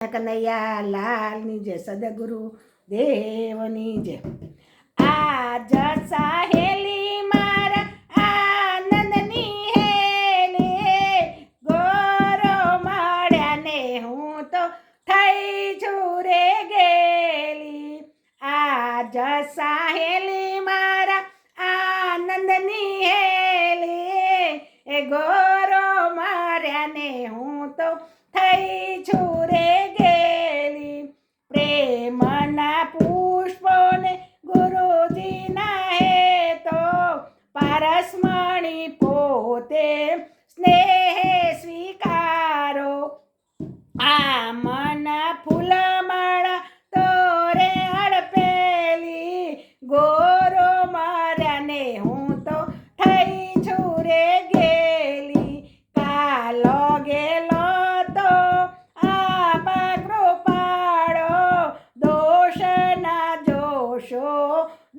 કનૈયા લાલની જય, સદગુરુ દેવની જય। આજ સાહેલી મારા આનંદની હેલી, ગોરો મળ્યા ને હું તો થઈ છું રે ગેલી। આજ સાહેલી મારા આનંદની હેલી, એ ગોરો મળ્યા ને હું તો થઈ છું રે ગેલી। પ્રેમના પુષ્પોને ગુરુજીના હે તો પારસમણી પોતે સ્નેહ સ્વીકારો। આ મન ફૂલમાળા તોરે અડપેલી, ગોરો માર્યા ને હું તો થઈ છું રે ગેલી। કાલો ગેલો તો આપા કૃપાળો, દોષ ના જોશો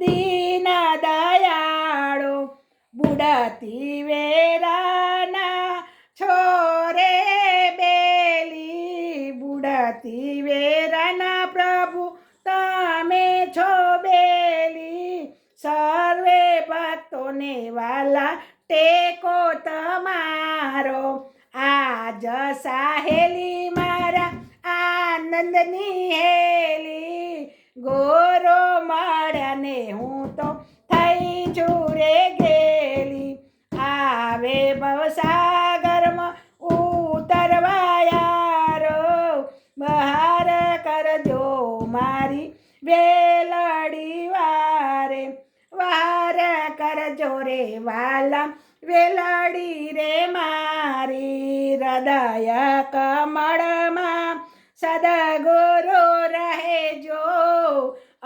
દીન દયાળો। બુડતી વેરાના છોરે બેલી, બુડતી વેરાના પ્રભુ તમે છો બેલી। સર્વે ભક્તોને વાલા ટેકો તમારો, આજ સાહેલી મારા આનંદની હેલી, ગોરો મળ્યા ને હું તો થઈ છું રે ગેલી। આવે ભવસાગરમાં ઉતરવા યારો, બહાર કરજો મારી વેલડી વારે। વાર કરજો રે વાલા વેલડી રે મારી, હૃદય કમળમાં સદગુરુ રહેજો।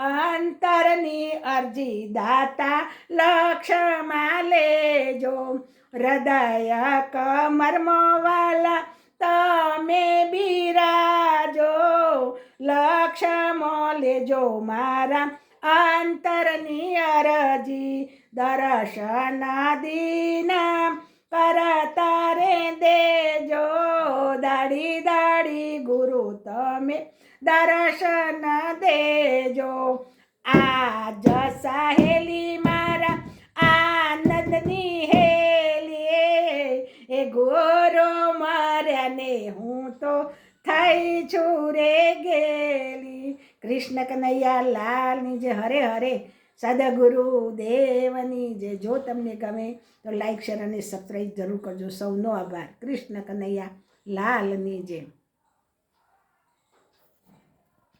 અંતરની અરજી દાતા લક્ષમાં લેજો, હૃદય કમરમાં વાલા તમે બિરાજો। લક્ષમાં લેજો મારા અંતરની અરજી, દર્શન દીના કરતા રે દેજો। દાડી દાડી ગુરુ તમે દર્શન દેજો। આજ સાહેલી મારા આનંદની હેલી, એ ગોરો માર્યા ને હું તો થઈ છું રે ગેલી। કૃષ્ણ કનૈયા લાલની જય, હરે હરે સદગુરુ દેવની જય। જો તમને ગમે તો લાઈક શેર અને સબસ્ક્રાઈબ જરૂર કરજો। સૌનો આભાર। કૃષ્ણ કનૈયા લાલની જય।